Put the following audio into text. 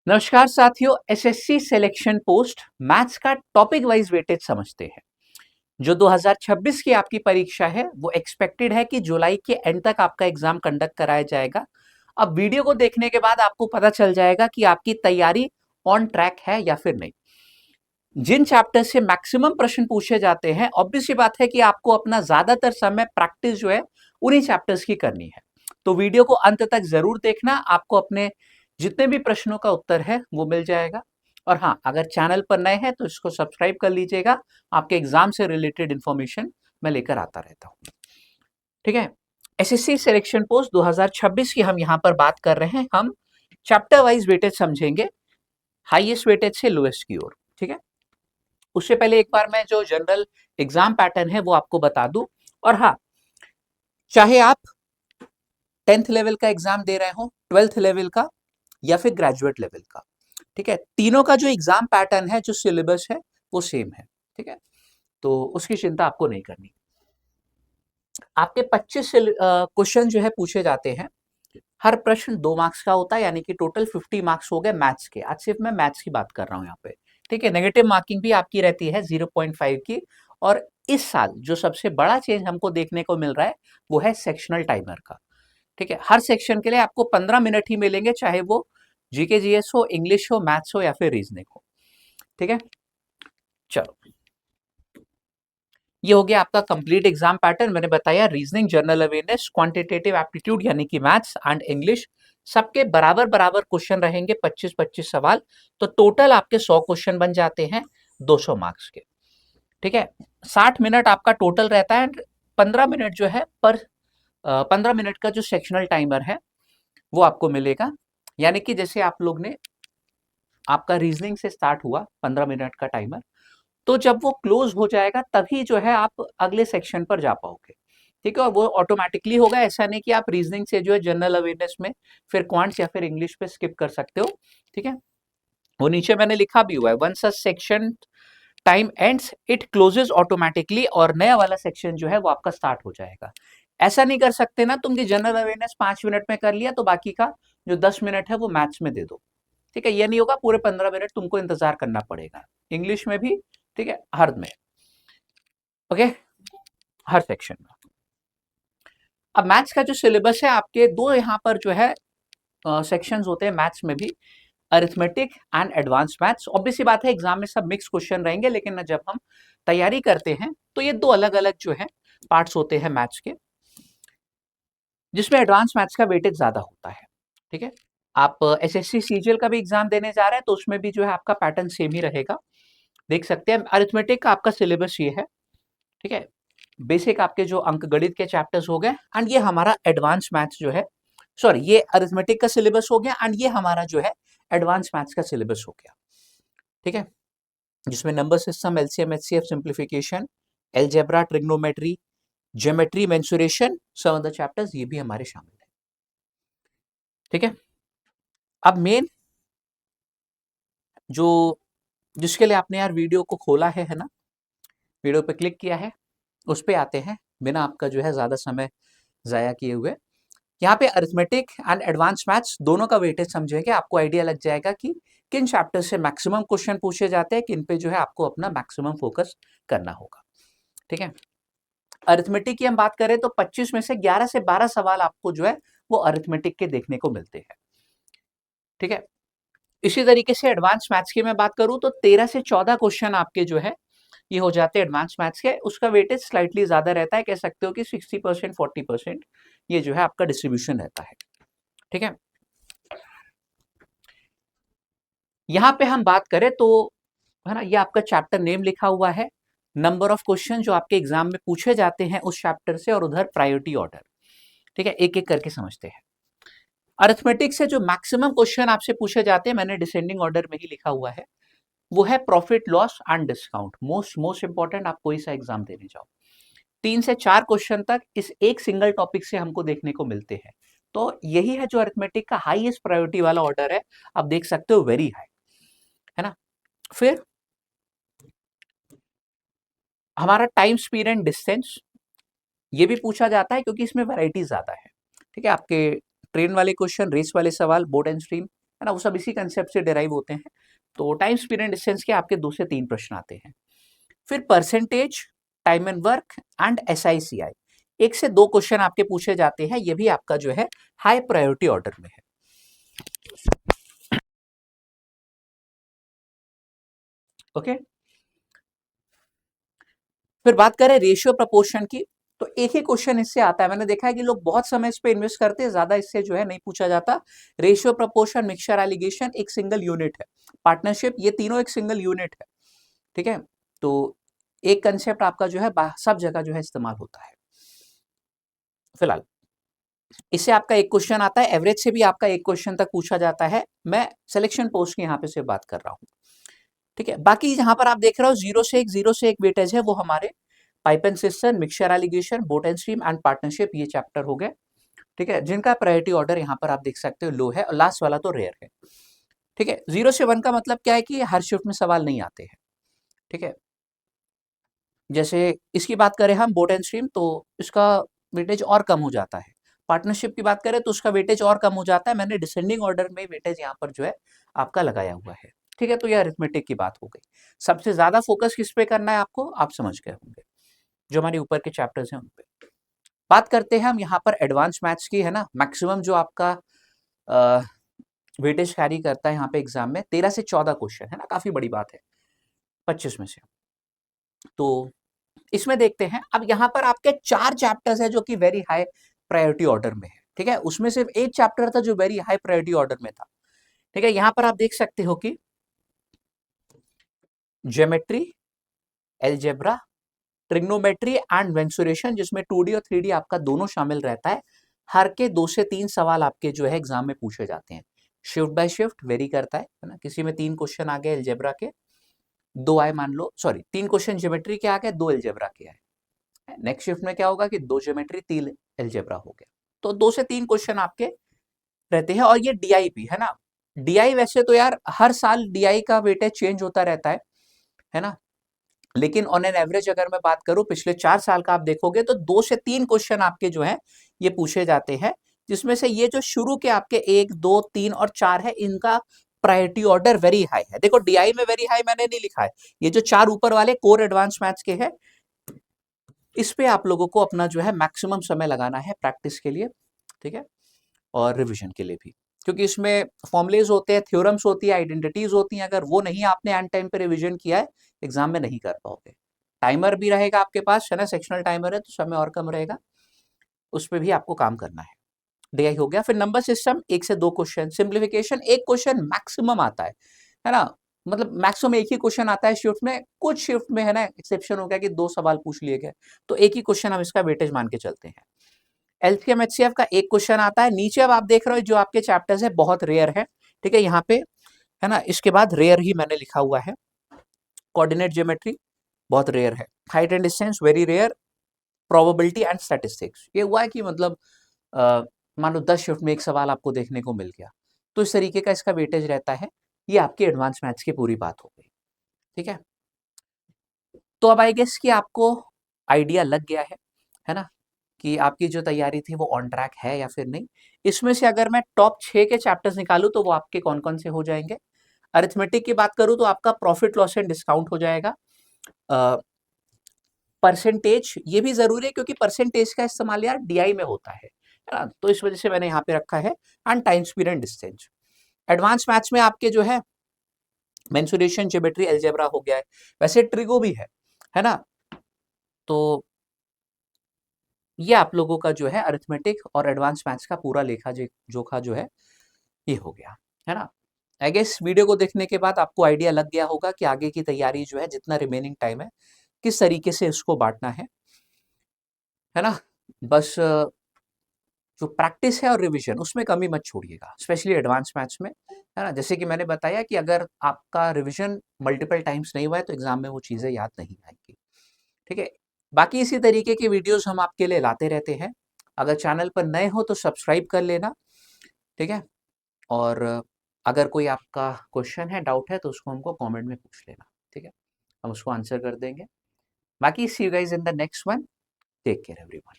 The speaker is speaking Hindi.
नमस्कार साथियों, एसएससी सिलेक्शन पोस्ट मैथ्स का टॉपिक वाइज वेटेज समझते हैं। जो 2026 की आपकी परीक्षा है वो एक्सपेक्टेड है कि जुलाई के एंड तक आपका एग्जाम कंडक्ट कराया जाएगा। अब वीडियो को देखने के बाद आपको पता चल जाएगा कि आपकी तैयारी ऑन ट्रैक है या फिर नहीं। जिन चैप्टर से मैक्सिमम प्रश्न पूछे जाते हैं, ऑब्वियस सी बात है कि आपको अपना ज्यादातर समय प्रैक्टिस जो है उन्हीं चैप्टर्स की करनी है। तो वीडियो को अंत तक जरूर देखना, आपको अपने जितने भी प्रश्नों का उत्तर है वो मिल जाएगा। और हाँ, अगर चैनल पर नए हैं तो इसको सब्सक्राइब कर लीजिएगा, आपके एग्जाम से रिलेटेड इंफॉर्मेशन मैं लेकर आता रहता हूँ। ठीक है, एसएससी सिलेक्शन पोस्ट 2026 की हम यहाँ पर बात कर रहे हैं। हम चैप्टर वाइज वेटेज समझेंगे, हाईएस्ट वेटेज से लोएस्ट की ओर। ठीक है, उससे पहले एक बार मैं जो जनरल एग्जाम पैटर्न है वो आपको बता दूं। और हाँ, चाहे आप 10th लेवल का एग्जाम दे रहे हो, 12th लेवल का या फिर ग्रेजुएट लेवल का, ठीक है, तीनों का जो एग्जाम पैटर्न है, जो सिलेबस है वो सेम है। ठीक है, तो उसकी चिंता आपको नहीं करनी। आपके 25 क्वेश्चन जो है पूछे जाते हैं। हर प्रश्न 2 मार्क्स का होता है, यानी कि टोटल 50 मार्क्स हो गए मैथ्स के। आज सिर्फ मैं मैथ्स की बात कर रहा हूं यहाँ पे। ठीक है, नेगेटिव मार्किंग भी आपकी रहती है 0.5 की। और इस साल जो सबसे बड़ा चेंज हमको देखने को मिल रहा है वो है सेक्शनल टाइमर का। ठीक है, हर सेक्शन के लिए आपको 15 मिनट ही मिलेंगे, चाहे वो जीके जीएस हो, इंग्लिश हो, मैथ्स हो या फिर रीजनिंग हो। ठीक है, चलो, ये हो गया आपका कंप्लीट एग्जाम पैटर्न। मैंने बताया reasoning, general awareness, quantitative aptitude यानी कि मैथ्स एंड इंग्लिश, सबके बराबर बराबर क्वेश्चन रहेंगे, 25-25 सवाल। तो टोटल आपके 100 क्वेश्चन बन जाते हैं 200 मार्क्स के। ठीक है, 60 मिनट आपका टोटल रहता है। 15 मिनट जो है पर 15 मिनट का जो सेक्शनल टाइमर है वो आपको मिलेगा। यानी कि जैसे आप लोग ने, आपका रीजनिंग से स्टार्ट हुआ 15 मिनट का टाइमर, तो जब वो क्लोज हो जाएगा तभी जो है आप अगले सेक्शन पर जा पाओगे। ठीक है, और वो ऑटोमेटिकली होगा। ऐसा नहीं कि आप रीजनिंग से जो है जनरल अवेयरनेस में फिर क्वांट्स या फिर इंग्लिश पे स्किप कर सकते हो। ठीक है, वो नीचे मैंने लिखा भी हुआ है, once a section time ends it closes automatically, और नया वाला सेक्शन जो है वो आपका स्टार्ट हो जाएगा। ऐसा नहीं कर सकते ना तुम कि जनरल अवेयरनेस 5 मिनट में कर लिया तो बाकी का जो 10 मिनट है वो मैथ्स में दे दो। ठीक है, ये नहीं होगा, पूरे 15 मिनट तुमको इंतजार करना पड़ेगा, इंग्लिश में भी। ठीक है, हर में। ओके, हर सेक्शन में। अब मैथ्स का जो सिलेबस है, आपके दो यहाँ पर जो है सेक्शंस होते हैं मैथ्स में भी, arithmetic and advance maths. Obvious सी बात है एग्जाम में सब मिक्स क्वेश्चन रहेंगे, लेकिन जब हम तैयारी करते हैं तो ये दो अलग अलग जो है पार्ट्स होते हैं मैथ्स के, जिसमें एडवांस मैथ्स का वेटेज ज्यादा होता है। ठीक है, आप एसएससी सीजीएल का भी एग्जाम देने जा रहे हैं तो उसमें भी जो है आपका पैटर्न सेम ही रहेगा। देख सकते हैं, अरिथमेटिक का आपका सिलेबस ये है। ठीक है, बेसिक आपके जो अंक गणित के चैप्टर्स हो गए, एंड ये हमारा एडवांस मैथ्स जो है, सॉरी, ये अरिथमेटिक का सिलेबस हो गया, एंड ये हमारा जो है एडवांस मैथ्स का सिलेबस हो गया। ठीक है, जिसमें number system, LCM, HCF, simplification, algebra, trigonometry, geometry, mensuration, some of the chapters ये भी हमारे शामिल है। ठीक है, अब मेन जो, जिसके लिए आपने यार वीडियो को खोला है ना, वीडियो पे क्लिक किया है, उस पे आते हैं बिना आपका जो है ज्यादा समय जाया किए हुए। यहाँ पे अरिथमेटिक एंड एडवांस मैथ्स दोनों का वेटेज समझेंगे, आपको आइडिया लग जाएगा कि किन चैप्टर से मैक्सिमम क्वेश्चन पूछे जाते हैं, किन पे जो है आपको अपना मैक्सिमम फोकस करना होगा। ठीक है, अरिथमेटिक की हम बात करें तो 25 में से 11 से 12 सवाल आपको जो है वो अरिथमेटिक के देखने को मिलते हैं। ठीक है, इसी तरीके से एडवांस मैथ्स की मैं बात करूं तो 13 से 14 क्वेश्चन आपके जो है ये हो जाते हैं एडवांस मैथ्स के। उसका वेटेज स्लाइटली ज्यादा रहता है, कह सकते हो कि 60% 40% ये जो है आपका डिस्ट्रीब्यूशन रहता है। ठीक है, यहाँ पे हम बात करें तो, है ना, ये आपका चैप्टर नेम लिखा हुआ है, नंबर ऑफ क्वेश्चन जो आपके एग्जाम में पूछे जाते हैं उस चैप्टर से, और उधर प्रायोरिटी ऑर्डर। ठीक है, एक एक करके समझते हैं। अरिथमेटिक से जो मैक्सिमम क्वेश्चन आपसे पूछे जाते हैं, मैंने डिसेंडिंग ऑर्डर में ही लिखा हुआ है, वो है profit loss and discount. Most most important, आप कोई सा एग्जाम देने जाओ, 3 से 4 क्वेश्चन तक इस एक सिंगल टॉपिक से हमको देखने को मिलते हैं। तो यही है जो अरिथमेटिक का हाईएस्ट प्रायोरिटी वाला ऑर्डर है, आप देख सकते हो, वेरी हाई, है ना। फिर हमारा टाइम, स्पीड एंड डिस्टेंस, ये भी पूछा जाता है क्योंकि इसमें वैरायटी ज्यादा है। ठीक है, आपके ट्रेन वाले क्वेश्चन, रेस वाले सवाल, बोट एंड स्ट्रीम, है ना, वो सब इसी कंसेप्ट से डिराइव होते हैं। तो टाइम स्पीड एंड डिस्टेंस के आपके 2 से 3 प्रश्न आते हैं। फिर percentage, time and work and SI CI, 1 से 2 क्वेश्चन आपके पूछे जाते हैं, ये भी आपका जो है हाई प्रायोरिटी ऑर्डर में है। ओके, फिर बात करें रेशियो प्रपोर्शन की, तो एक ही क्वेश्चन इससे आता है। मैंने देखा है कि लोग बहुत समय इस पे इन्वेस्ट करते हैं, ज्यादा इससे जो है नहीं पूछा जाता। रेशियो प्रपोर्शन, मिक्सचर एलिगेशन एक सिंगल यूनिट है, पार्टनरशिप ये तीनों एक सिंगल यूनिट है। ठीक है, तो एक कंसेप्ट आपका जो है सब जगह जो है इस्तेमाल होता है। फिलहाल इससे आपका एक क्वेश्चन आता है, एवरेज से भी आपका एक क्वेश्चन तक पूछा जाता है। मैं सिलेक्शन पोस्ट की यहाँ पे से बात कर रहा हूँ। ठीक है, बाकी जहां पर आप देख रहे हो 0 से 1 वेटेज है, वो हमारे pipe and system, mixture allegation, boat and stream and partnership, ये चैप्टर हो गए। ठीक है, जिनका प्रायोरिटी ऑर्डर यहाँ पर आप देख सकते हो लो है, और लास्ट वाला तो रेयर है। ठीक है, 0 से 1 का मतलब क्या है कि हर शिफ्ट में सवाल नहीं आते हैं। ठीक है, जैसे इसकी बात करें हम बोट एंड स्ट्रीम, तो इसका वेटेज और कम हो जाता है। पार्टनरशिप की बात करें तो उसका वेटेज और कम हो जाता है। मैंने डिसेंडिंग ऑर्डर में वेटेज यहाँ पर जो है आपका लगाया हुआ है। ठीक है, तो ये अरिथमेटिक की बात हो गई। सबसे ज्यादा फोकस किस पे करना है आपको, आप समझ गए होंगे, जो हमारे ऊपर के चैप्टर्स हैं उन पे। बात करते हैं हम यहाँ पर एडवांस मैथ्स की, है ना। मैक्सिमम जो आपका वेटेज कैरी करता है यहाँ पे एग्जाम में, 13 से 14 क्वेश्चन, है ना, काफी बड़ी बात है 25 में से। तो इसमें देखते हैं, अब यहाँ पर आपके 4 चैप्टर्स है जो कि वेरी हाई प्रायोरिटी ऑर्डर में है। ठीक है, उसमें सिर्फ एक चैप्टर था जो वेरी हाई प्रायोरिटी ऑर्डर में था। ठीक है, यहाँ पर आप देख सकते हो कि geometry, algebra, trigonometry and mensuration, जिसमें 2D और 3D आपका दोनों शामिल रहता है। हर के 2 से 3 सवाल आपके जो है एग्जाम में पूछे जाते हैं। शिफ्ट बाय शिफ्ट वेरी करता है ना। किसी में 3 क्वेश्चन आ गए एलजेब्रा के, 2 आए मान लो, सॉरी 3 क्वेश्चन ज्योमेट्री के आ गए, 2 एलजेब्रा के आए। नेक्स्ट शिफ्ट में क्या होगा कि 2 ज्योमेट्री 3 एलजेब्रा हो गया। तो 2 से 3 क्वेश्चन आपके रहते हैं। और ये डीआई भी है ना। डीआई वैसे तो यार हर साल डीआई का वेटेज चेंज होता रहता है ना। लेकिन ऑन एन एवरेज अगर मैं बात करूं पिछले 4 साल का आप देखोगे तो 2 से 3 क्वेश्चन आपके जो है ये पूछे जाते हैं, जिसमें से ये जो शुरू के आपके 1, 2, 3 और 4 है, इनका प्रायोरिटी ऑर्डर वेरी हाई है। देखो डीआई में वेरी हाई मैंने नहीं लिखा है, ये जो 4 ऊपर वाले कोर एडवांस मैथ्स के हैं, इस पे आप लोगों को अपना जो है मैक्सिमम समय लगाना है प्रैक्टिस के लिए। ठीक है, और रिवीजन के लिए भी, क्योंकि इसमें फॉर्मुलेज होते हैं, थ्योरम्स होती है, आइडेंटिटीज होती हैं। अगर वो नहीं आपने एंड टाइम पे रिवीजन किया है, एग्जाम में नहीं कर पाओगे। टाइमर भी रहेगा आपके पास, है ना, सेक्शनल टाइमर है तो समय और कम रहेगा, उस पर भी आपको काम करना है। डीआई हो गया। फिर नंबर सिस्टम, 1 से 2 क्वेश्चन, सिंप्लीफिकेशन 1 क्वेश्चन मैक्सिमम आता है ना। मतलब मैक्सिमम एक ही क्वेश्चन आता है शिफ्ट में। कुछ शिफ्ट में है ना एक्सेप्शन हो गया कि 2 सवाल पूछ लिए गए, तो एक ही क्वेश्चन हम इसका वेटेज मान के चलते हैं। एलसीएम एचसीएफ का 1 क्वेश्चन आता है। नीचे अब आप देख रहे हो जो आपके चैप्टर्स है बहुत रेयर है। ठीक है, यहाँ पे है ना, इसके बाद रेयर ही मैंने लिखा हुआ है। कोऑर्डिनेट ज्योमेट्री बहुत रेयर है। Height and distance very rare. Probability and statistics, ये हुआ है कि मतलब मान लो 10 शिफ्ट में एक सवाल आपको देखने को मिल गया, तो इस तरीके का इसका वेटेज रहता है। ये आपके एडवांस मैथ्स की पूरी बात हो गई। ठीक है, तो अब आई गेस कि आपको आइडिया लग गया है ना, कि आपकी जो तैयारी थी वो ऑन ट्रैक है या फिर नहीं। इसमें से अगर मैं टॉप 6 के चैप्टर्स निकालूं तो वो आपके कौन कौन से हो जाएंगे। अरिथमेटिक की बात करूं तो आपका प्रॉफिट लॉस एंड डिस्काउंट हो जाएगा। परसेंटेज ये भी जरूरी है, क्योंकि परसेंटेज का इस्तेमाल यार डीआई में होता है ना, तो इस वजह से मैंने यहाँ पे रखा है। And time speed and distance. Advance maths में आपके जो है मेंसुरेशन, ज्योमेट्री, अलजेब्रा हो गया है। वैसे ट्रिगो भी है ना। तो ये आप लोगों का जो है अरिथमेटिक और एडवांस मैथ्स का पूरा लेखा जोखा जो है ये हो गया, है ना। आई गेस वीडियो को देखने के बाद आपको आइडिया लग गया होगा कि आगे की तैयारी जो है, जितना रिमेनिंग टाइम है, किस तरीके से इसको बांटना है ना। बस जो प्रैक्टिस है और रिवीजन, उसमें कमी मत छोड़िएगा, स्पेशली एडवांस मैथ्स में, है ना। जैसे कि मैंने बताया कि अगर आपका रिवीजन मल्टीपल टाइम्स नहीं हुआ है तो एग्जाम में वो चीजें याद नहीं आएंगी। ठीक है, बाकी इसी तरीके की वीडियोस हम आपके लिए लाते रहते हैं। अगर चैनल पर नए हो तो सब्सक्राइब कर लेना। ठीक है, और अगर कोई आपका क्वेश्चन है, डाउट है, तो उसको हमको कमेंट में पूछ लेना। ठीक है, हम उसको आंसर कर देंगे। बाकी see you guys in the next one. Take care everyone.